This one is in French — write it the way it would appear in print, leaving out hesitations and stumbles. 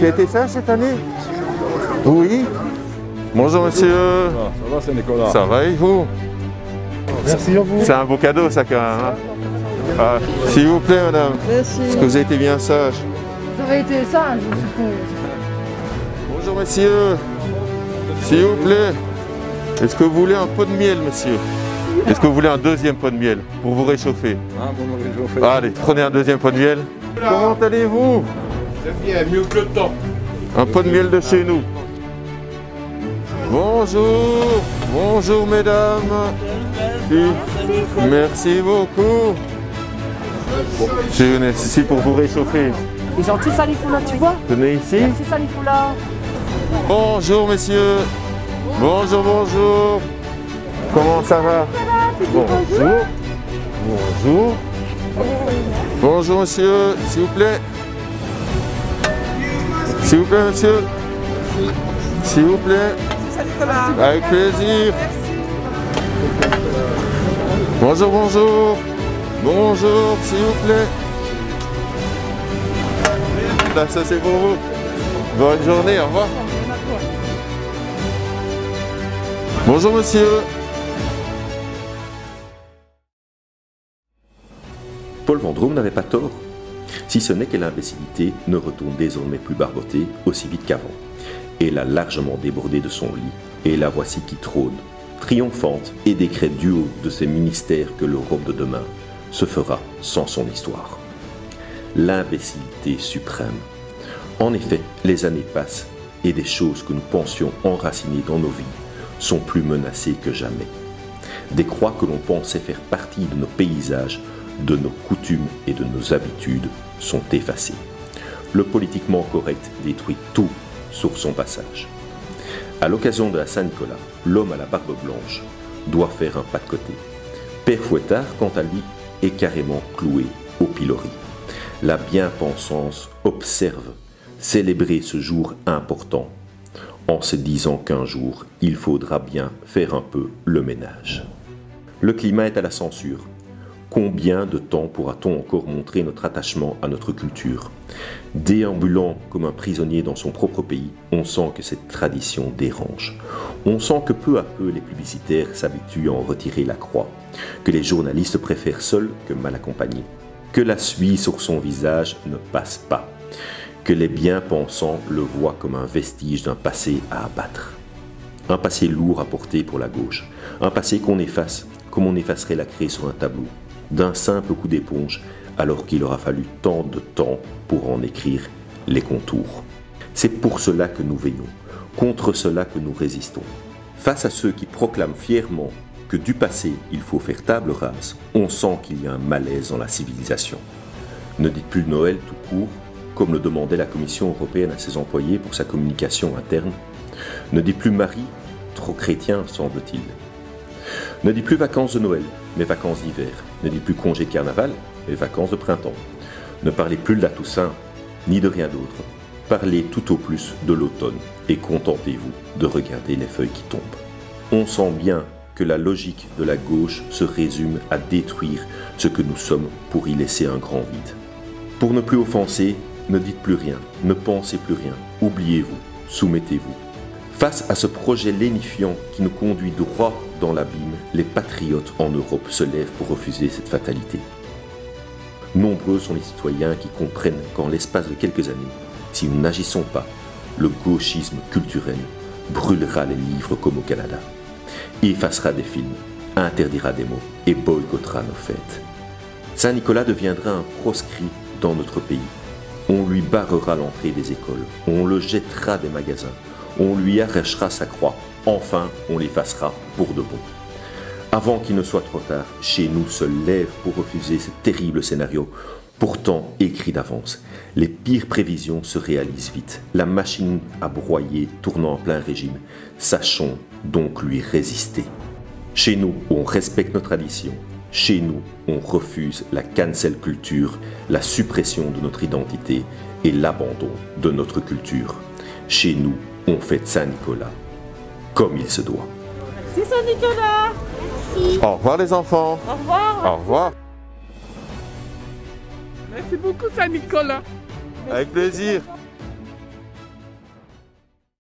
Tu as été sage cette année? Oui. Bonjour monsieur. Ça va, c'est Nicolas. Ça va et vous? Merci à vous. C'est un beau cadeau ça quand même. Hein? Ah, s'il vous plaît madame. Merci. Est-ce que vous avez été bien sage? J'aurais été sage, je suppose. Bonjour messieurs. S'il vous plaît. Est-ce que vous voulez un pot de miel monsieur? Est-ce que vous voulez un deuxième pot de miel pour vous réchauffer? Ah, pour me réchauffer. Allez, prenez un deuxième pot de miel. Comment allez-vous? C'est bien, mieux que le temps. Un pot de miel de chez nous. Bonjour. Bonjour mesdames. Merci beaucoup. Je venais ici pour vous réchauffer. C'est gentil ça Nicolas, tu vois? Venez ici. Merci ça Nicolas. Bonjour messieurs. Bonjour, bonjour. Comment ça va? Bonjour. Bonjour. Bonjour monsieur, s'il vous plaît. S'il vous plaît monsieur. S'il vous plaît. Avec plaisir. Bonjour, bonjour. Bonjour, s'il vous plaît. Là, ça c'est pour vous. Bonne journée, au revoir. Bonjour monsieur. Paul Vendôme n'avait pas tort, si ce n'est que l'imbécilité ne retourne désormais plus barbotée aussi vite qu'avant. Elle a largement débordé de son lit, et la voici qui trône, triomphante et décrète du haut de ces ministères que l'Europe de demain se fera sans son histoire. L'imbécilité suprême. En effet, les années passent, et des choses que nous pensions enracinées dans nos vies sont plus menacées que jamais. Des croix que l'on pensait faire partie de nos paysages, de nos coutumes et de nos habitudes sont effacées. Le politiquement correct détruit tout sur son passage. À l'occasion de la Saint-Nicolas, l'homme à la barbe blanche doit faire un pas de côté. Père Fouettard, quant à lui, est carrément cloué au pilori. La bien-pensance observe célébrer ce jour important, en se disant qu'un jour, il faudra bien faire un peu le ménage. Le climat est à la censure. Combien de temps pourra-t-on encore montrer notre attachement à notre culture? Déambulant comme un prisonnier dans son propre pays, on sent que cette tradition dérange. On sent que peu à peu les publicitaires s'habituent à en retirer la croix, que les journalistes préfèrent seuls que mal accompagnés, que la suie sur son visage ne passe pas, que les bien-pensants le voient comme un vestige d'un passé à abattre. Un passé lourd à porter pour la gauche, un passé qu'on efface comme on effacerait la craie sur un tableau, d'un simple coup d'éponge, alors qu'il aura fallu tant de temps pour en écrire les contours. C'est pour cela que nous veillons, contre cela que nous résistons. Face à ceux qui proclament fièrement que du passé il faut faire table rase, on sent qu'il y a un malaise dans la civilisation. Ne dites plus Noël tout court, comme le demandait la Commission européenne à ses employés pour sa communication interne. Ne dites plus Marie, trop chrétien semble-t-il. Ne dites plus vacances de Noël, mais vacances d'hiver. Ne dites plus congé de carnaval, mais vacances de printemps. Ne parlez plus de la Toussaint, ni de rien d'autre. Parlez tout au plus de l'automne et contentez-vous de regarder les feuilles qui tombent. On sent bien que la logique de la gauche se résume à détruire ce que nous sommes pour y laisser un grand vide. Pour ne plus offenser, ne dites plus rien, ne pensez plus rien, oubliez-vous, soumettez-vous. Face à ce projet lénifiant qui nous conduit droit dans l'abîme, les patriotes en Europe se lèvent pour refuser cette fatalité. Nombreux sont les citoyens qui comprennent qu'en l'espace de quelques années, si nous n'agissons pas, le gauchisme culturel brûlera les livres comme au Canada, effacera des films, interdira des mots et boycottera nos fêtes. Saint-Nicolas deviendra un proscrit dans notre pays. On lui barrera l'entrée des écoles, on le jettera des magasins, on lui arrachera sa croix, enfin on l'effacera pour de bon. Avant qu'il ne soit trop tard, chez nous se lève pour refuser ce terrible scénario, pourtant écrit d'avance. Les pires prévisions se réalisent vite. La machine à broyer tourne en plein régime. Sachons donc lui résister. Chez nous, on respecte nos traditions. Chez nous, on refuse la cancel culture, la suppression de notre identité et l'abandon de notre culture. Chez nous, on fête Saint-Nicolas comme il se doit. Merci Saint-Nicolas. Au revoir les enfants. Au revoir. Au revoir. Merci beaucoup Saint-Nicolas. Avec plaisir.